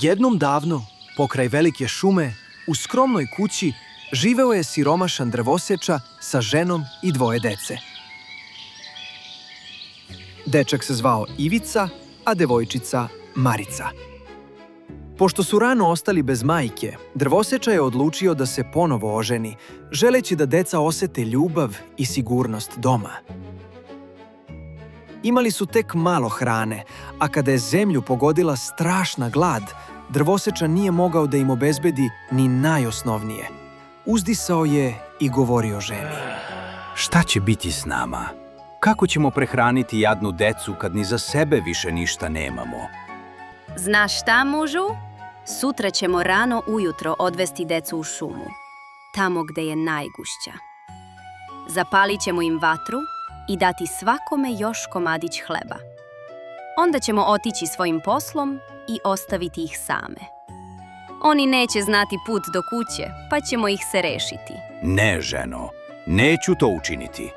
Jednom davno, pokraj velike šume, u skromnoj kući, živeo je siromašan drvoseča sa ženom i 2 dece. Dečak se zvao Ivica, a devojčica Marica. Pošto su rano ostali bez majke, drvoseča je odlučio da se ponovo oženi, želeći da deca osete ljubav i sigurnost doma. Imali su tek malo hrane, a kada je zemlju pogodila strašna glad, drvoseča nije mogao da im obezbedi ni najosnovnije. Uzdisao je i govorio ženi. Šta će biti s nama? Kako ćemo prehraniti jadnu decu kad ni za sebe više ništa nemamo? Znaš šta, mužu? Sutra ćemo rano ujutro odvesti decu u šumu, tamo gde je najgušća. Zapalit ćemo im vatru i dati svakome još komadić hleba. Onda ćemo otići svojim poslom i ostaviti ih same. Oni neće znati put do kuće, pa ćemo ih se rešiti. Ne, ženo, neću to učiniti.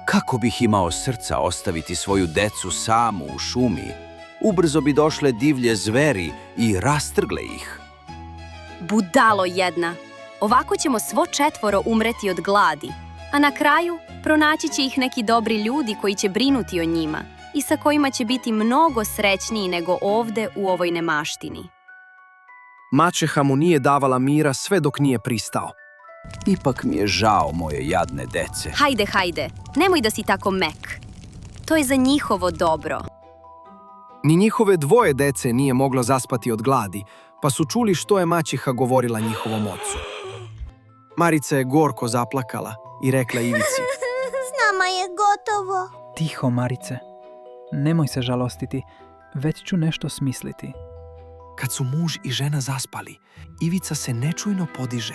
Kako bih imao srca ostaviti svoju decu samu u šumi? Ubrzo bi došle divlje zveri i rastrgle ih. Budalo jedna! Ovako ćemo svo 4 umreti od gladi, a na kraju pronaći će ih neki dobri ljudi koji će brinuti o njima i sa kojima će biti mnogo srećniji nego ovde u ovoj nemaštini. Maćeha mu nije davala mira sve dok nije pristao. Ipak mi je žao moje jadne dece. Hajde, nemoj da si tako mek. To je za njihovo dobro. Ni njihove 2 dece nije moglo zaspati od gladi, pa su čuli što je maćeha govorila njihovom ocu. Marica je gorko zaplakala i rekla Ivici. S nama je gotovo. Tiho, Marice. Nemoj se žalostiti, već ću nešto smisliti. Kad su muž i žena zaspali, Ivica se nečujno podiže,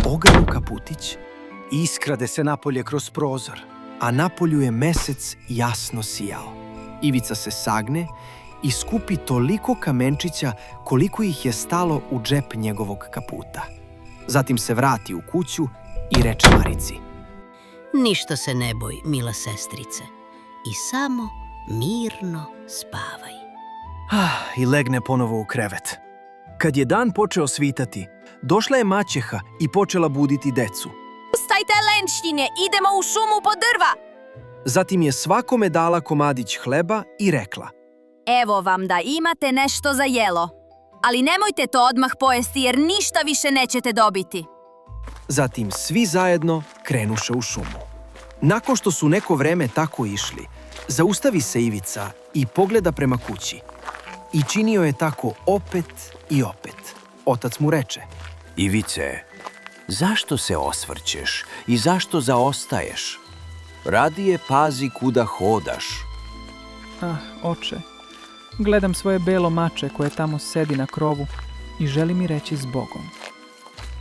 ogrnu kaputić i iskrade se napolje kroz prozor, a napolju je mesec jasno sijao. Ivica se sagne i skupi toliko kamenčića koliko ih je stalo u džep njegovog kaputa. Zatim se vrati u kuću i reče Marici. Ništa se ne boj, mila sestrice, i samo mirno spavaj. I legne ponovo u krevet. Kad je dan počeo svitati, došla je maćeha i počela buditi decu. Ustajte, lenštinje, idemo u šumu po drva! Zatim je svakome dala komadić hleba i rekla. Evo vam da imate nešto za jelo, ali nemojte to odmah pojesti jer ništa više nećete dobiti. Zatim svi zajedno krenuše u šumu. Nakon što su neko vreme tako išli, zaustavi se Ivica i pogleda prema kući. I činio je tako opet i opet. Otac mu reče. Ivice, zašto se osvrćeš i zašto zaostaješ? Radije pazi kuda hodaš. Oče, gledam svoje belo mače koje tamo sedi na krovu i želi mi reći s Bogom.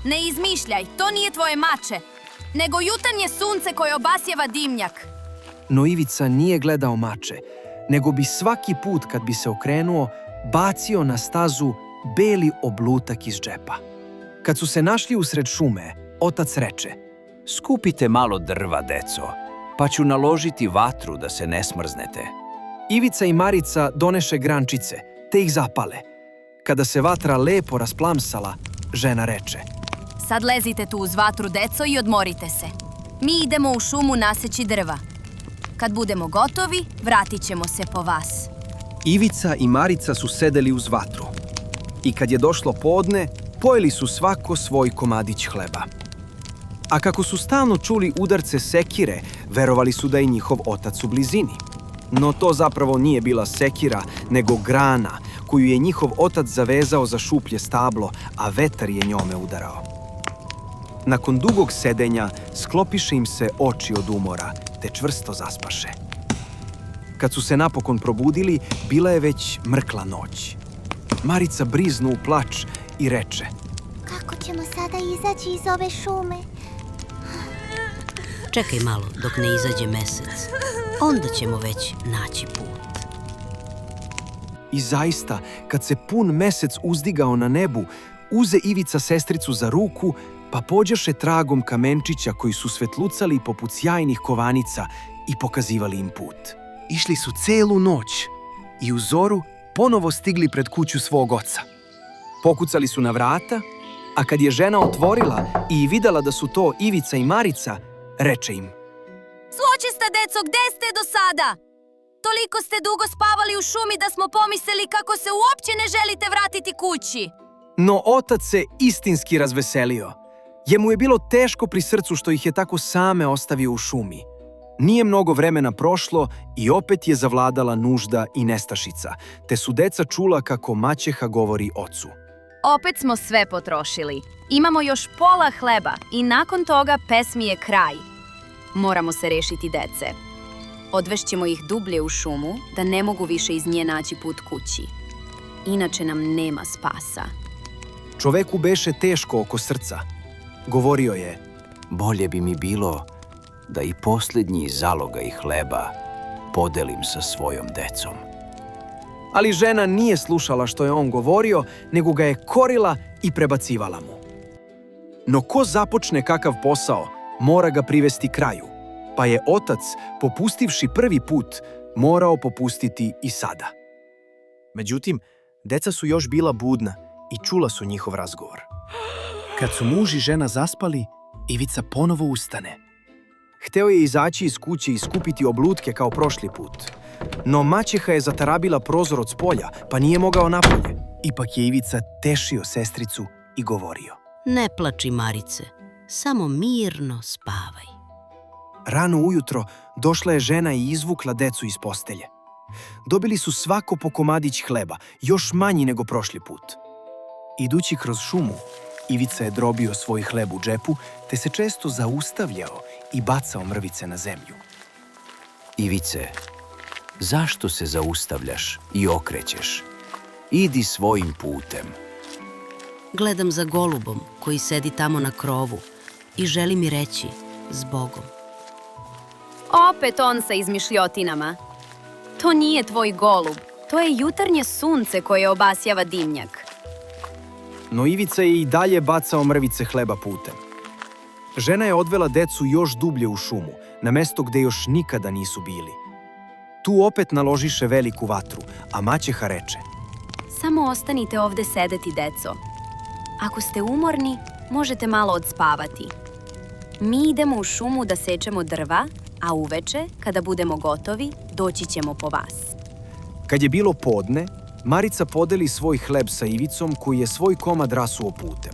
Ne izmišljaj, to nije tvoje mače, nego jutarnje sunce koje obasjeva dimnjak. No Ivica nije gledao mače, nego bi svaki put kad bi se okrenuo, bacio na stazu beli oblutak iz džepa. Kad su se našli usred šume, otac reče. Skupite malo drva, deco, pa ću naložiti vatru da se ne smrznete. Ivica i Marica doneše grančice, te ih zapale. Kada se vatra lepo rasplamsala, žena reče. Sad lezite tu uz vatru, deco, i odmorite se. Mi idemo u šumu naseći drva. Kad budemo gotovi, vratit ćemo se po vas. Ivica i Marica su sedeli uz vatru. I kad je došlo podne, pojeli su svako svoj komadić hleba. A kako su stalno čuli udarce sekire, verovali su da je njihov otac u blizini. No to zapravo nije bila sekira, nego grana, koju je njihov otac zavezao za šuplje stablo, a vetar je njome udarao. Nakon dugog sedenja, sklopiše im se oči od umora, te čvrsto zaspaše. Kad su se napokon probudili, bila je već mrkla noć. Marica briznu u plač i reče. Kako ćemo sada izaći iz ove šume? Čekaj malo dok ne izađe mesec, onda ćemo već naći put. I zaista, kad se pun mesec uzdigao na nebu, uze Ivica sestricu za ruku, pa pođoše tragom kamenčića koji su svetlucali poput sjajnih kovanica i pokazivali im put. Išli su celu noć i u zoru ponovo stigli pred kuću svog oca. Pokucali su na vrata, a kad je žena otvorila i videla da su to Ivica i Marica, reče im: Zločesta deco, gde ste do sada? Toliko ste dugo spavali u šumi da smo pomislili kako se uopće ne želite vratiti kući. No otac se istinski razveselio. Jemu je bilo teško pri srcu što ih je tako same ostavio u šumi. Nije mnogo vremena prošlo i opet je zavladala nužda i nestašica, te su deca čula kako maćeha govori ocu. Opet smo sve potrošili. Imamo još pola hleba i nakon toga pesmi je kraj. Moramo se rešiti dece. Odvešćemo ih dublje u šumu da ne mogu više iz nje naći put kući. Inače nam nema spasa. Čoveku beše teško oko srca. Govorio je: Bolje bi mi bilo da i posljednji zalogaj hleba podelim sa svojom decom. ali žena nije slušala što je on govorio, nego ga je korila i prebacivala mu. No ko započne kakav posao, mora ga privesti kraju, pa je otac, popustivši prvi put, morao popustiti i sada. Međutim, deca su još bila budna i čula su njihov razgovor. Kad su muž i žena zaspali, Ivica ponovo ustane. Hteo je izaći iz kuće i skupiti oblutke kao prošli put. No maćeha je zatarabila prozor od spolja, pa nije mogao napolje. Ipak je Ivica tešio sestricu i govorio: Ne plači, Marice, samo mirno spavaj. Rano ujutro došla je žena i izvukla decu iz postelje. Dobili su svako po komadić hleba, još manji nego prošli put. Idući kroz šumu, Ivica je drobio svoj hleb u džepu, te se često zaustavljao i bacao mrvice na zemlju. Ivice, zašto se zaustavljaš i okrećeš? Idi svojim putem. Gledam za golubom koji sedi tamo na krovu i želi mi reći zbogom. Opet on sa izmišljotinama. To nije tvoj golub, to je jutarnje sunce koje obasjava dimnjak. No Ivica je i dalje bacao mrvice hleba putem. Žena je odvela decu još dublje u šumu, na mesto gde još nikada nisu bili. Tu opet naložiše veliku vatru, a maćeha reče: Samo ostanite ovde sedeti, deco. Ako ste umorni, možete malo odspavati. Mi idemo u šumu da sečemo drva, a uveče, kada budemo gotovi, doći ćemo po vas. Kad je bilo podne, Marica podeli svoj hleb sa Ivicom koji je svoj komad rasuo putem.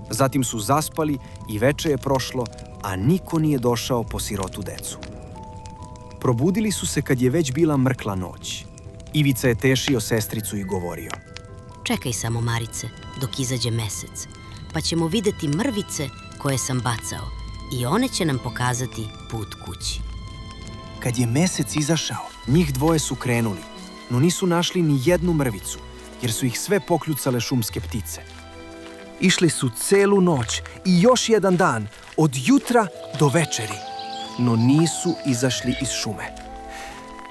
Zatim su zaspali i veče je prošlo, a niko nije došao po sirotu decu. Probudili su se kad je već bila mrkla noć. Ivica je tešio sestricu i govorio: Čekaj samo, Marice, dok izađe mesec, pa ćemo videti mrvice koje sam bacao i one će nam pokazati put kući. Kad je mesec izašao, njih dvoje su krenuli, no nisu našli ni jednu mrvicu, jer su ih sve pokljucale šumske ptice. Išli su celu noć i još jedan dan, od jutra do večeri, no nisu izašli iz šume.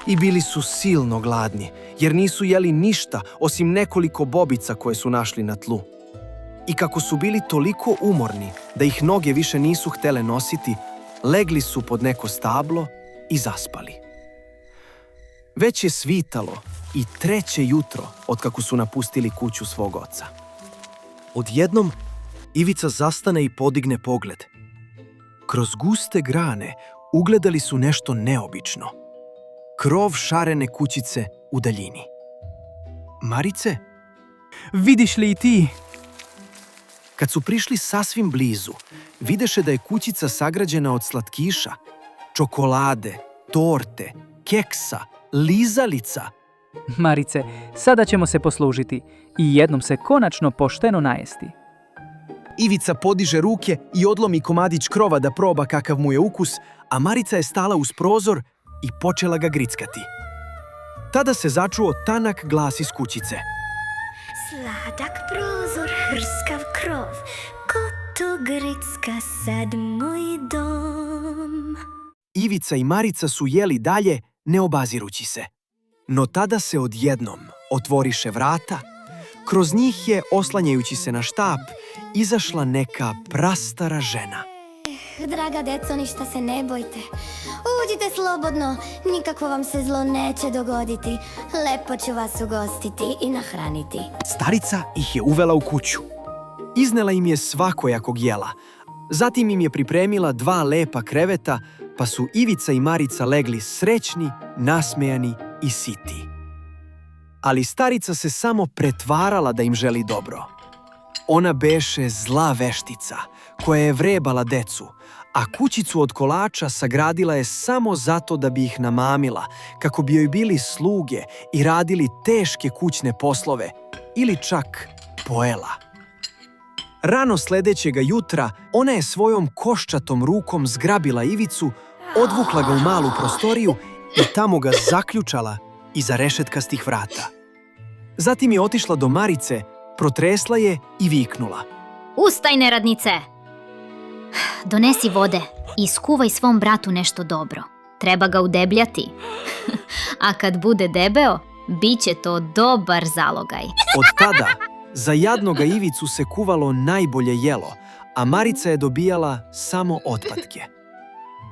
I bili su silno gladni, jer nisu jeli ništa osim nekoliko bobica koje su našli na tlu. I kako su bili toliko umorni da ih noge više nisu htele nositi, legli su pod neko stablo i zaspali. Već je svitalo i treće jutro otkako su napustili kuću svog oca. Odjednom Ivica zastane i podigne pogled. Kroz guste grane ugledali su nešto neobično. Krov šarene kućice u daljini. Marice, Vidiš li i ti? kad su prišli sasvim blizu, videše da je kućica sagrađena od slatkiša, čokolade, torte, keksa, lizalica. Marice, sada ćemo se poslužiti i jednom se konačno pošteno najesti. Ivica podiže ruke i odlomi komadić krova da proba kakav mu je ukus, a Marica je stala uz prozor i počela ga grickati. Tada se začuo tanak glas iz kućice. Sladak prozor, hrskav krov, ko to gricka sad moj dom? Ivica i Marica su jeli dalje, ne obazirući se. No tada se odjednom otvoriše vrata, kroz njih je, oslanjajući se na štap, izašla neka prastara žena. Draga deco, ništa se ne bojte. Uđite slobodno, nikakvo vam se zlo neće dogoditi. Lepo ću vas ugostiti i nahraniti. Starica ih je uvela u kuću. Iznela im je svakojakog jela. Zatim im je pripremila 2 lepa kreveta, pa su Ivica i Marica legli srećni, nasmejani i siti. Ali starica se samo pretvarala da im želi dobro. Ona beše zla veštica, koja je vrebala decu, a kućicu od kolača sagradila je samo zato da bi ih namamila, kako bi joj bili sluge i radili teške kućne poslove, ili čak pojela. Rano sledećega jutra ona je svojom koščatom rukom zgrabila Ivicu, odvukla ga u malu prostoriju i tamo ga zaključala iza rešetkastih vrata. Zatim je otišla do Marice, protresla je i viknula. Ustaj, neradnice! Donesi vode i skuvaj svom bratu nešto dobro. Treba ga udebljati. A kad bude debeo, bit će to dobar zalogaj. Od tada za jadnoga Ivicu se kuvalo najbolje jelo, a Marica je dobijala samo otpatke.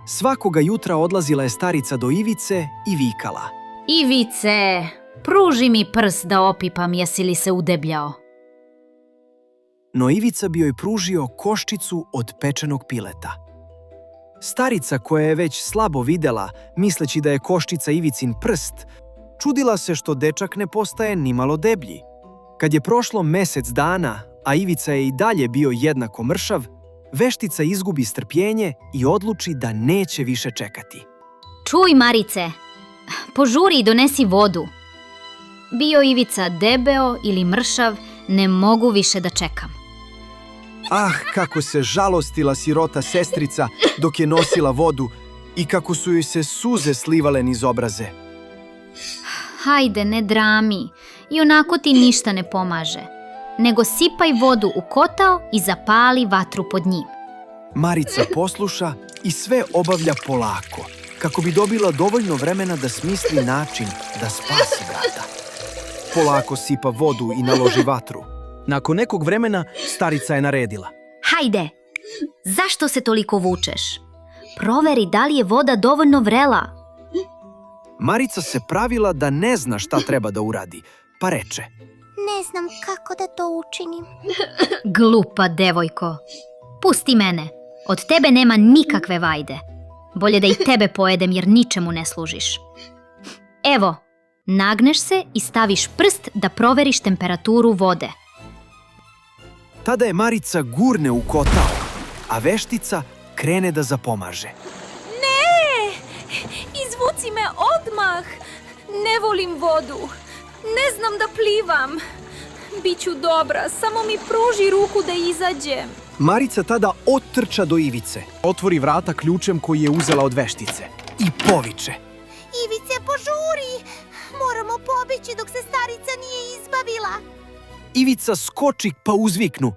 Svakoga jutra odlazila je starica do Ivice i vikala. Ivice, pruži mi prst da opipam, jesi li se udebljao? No Ivica bi joj pružio koščicu od pečenog pileta. Starica, koja je već slabo videla, misleći da je koščica Ivicin prst, čudila se što dečak ne postaje nimalo deblji. Kad je prošlo mesec dana, a Ivica je i dalje bio jednako mršav, veštica izgubi strpljenje i odluči da neće više čekati. Čuj, Marice, požuri i donesi vodu. Bio Ivica debeo ili mršav, ne mogu više da čekam. Ah, kako se žalostila sirota sestrica dok je nosila vodu i kako su joj se suze slivale niz obraze. Hajde, ne drami, i onako ti ništa ne pomaže. Nego sipaj vodu u kotao i zapali vatru pod njim. Marica posluša i sve obavlja polako, kako bi dobila dovoljno vremena da smisli način da spasi brata. Polako sipa vodu i naloži vatru. Nakon nekog vremena starica je naredila. Hajde, zašto se toliko vučeš? Proveri da li je voda dovoljno vrela. Marica se pravila da ne zna šta treba da uradi, pa reče. Ne znam kako da to učinim. Glupa devojko, pusti mene, od tebe nema nikakve vajde. Bolje da i tebe pojedem jer ničemu ne služiš. Evo, nagneš se i staviš prst da proveriš temperaturu vode. Tada je Marica gurne u kotao, a veštica krene da zapomaže. Ne! Izvuci me odmah! Ne volim vodu. Ne znam da plivam. Biću dobra, samo mi pruži ruku da izađem. Marica tada otrča do Ivice, otvori vrata ključem koji je uzela od veštice i poviče. Ivice, požuri! Moramo pobeći dok se starica nije izbavila. Ivica skoči pa uzviknu.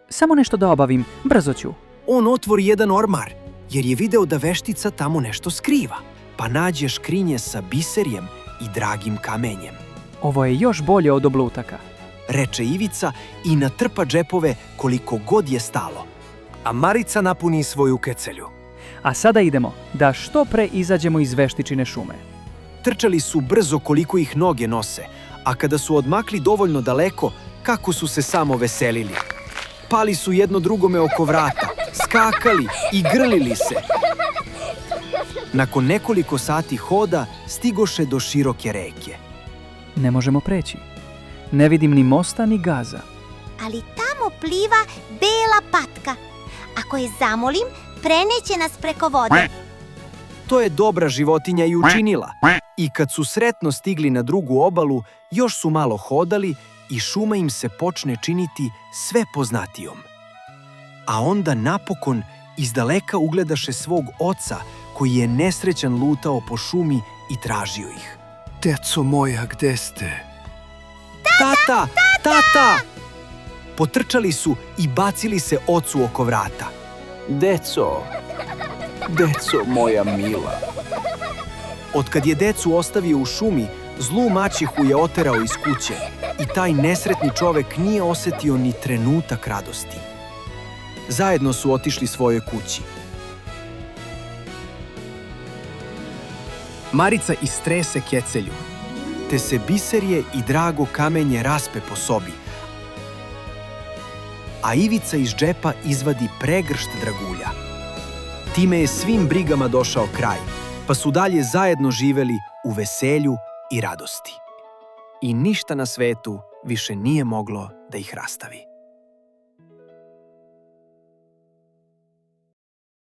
Samo nešto da obavim, brzo ću. On otvori jedan ormar, jer je video da veštica tamo nešto skriva, pa nađe škrinje sa biserjem i dragim kamenjem. Ovo je još bolje od oblutaka. Reče Ivica i natrpa džepove koliko god je stalo. A Marica napuni svoju kecelju. A sada idemo da što pre izađemo iz veštičine šume. Trčali su brzo koliko ih noge nose, a kada su odmakli dovoljno daleko, kako su se samo veselili. Pali su jedno drugome oko vrata, skakali i grlili se. Nakon nekoliko sati hoda stigoše do široke reke. Ne možemo preći. Ne vidim ni mosta ni gaza. Ali tamo pliva bela patka. Ako je zamolim, preneće nas preko vode. To je dobra životinja i učinila. I kad su sretno stigli na drugu obalu, još su malo hodali i šuma im se počne činiti sve poznatijom. A onda napokon izdaleka ugledaše svog oca koji je nesrećan lutao po šumi i tražio ih. Deco moja, gde ste? Tata! Tata! Potrčali su i bacili se ocu oko vrata. Deco moja mila. Otkad je decu ostavio u šumi, zlu maćehu je oterao iz kuće i taj nesretni čovek nije osetio ni trenutak radosti. Zajedno su otišli svojoj kući. Marica istrese kecelju, te se biserje i drago kamenje raspe po sobi, a Ivica iz džepa izvadi pregršt dragulja. Time je svim brigama došao kraj, pa su dalje zajedno živeli u veselju i radosti. I ništa na svetu više nije moglo da ih rastavi.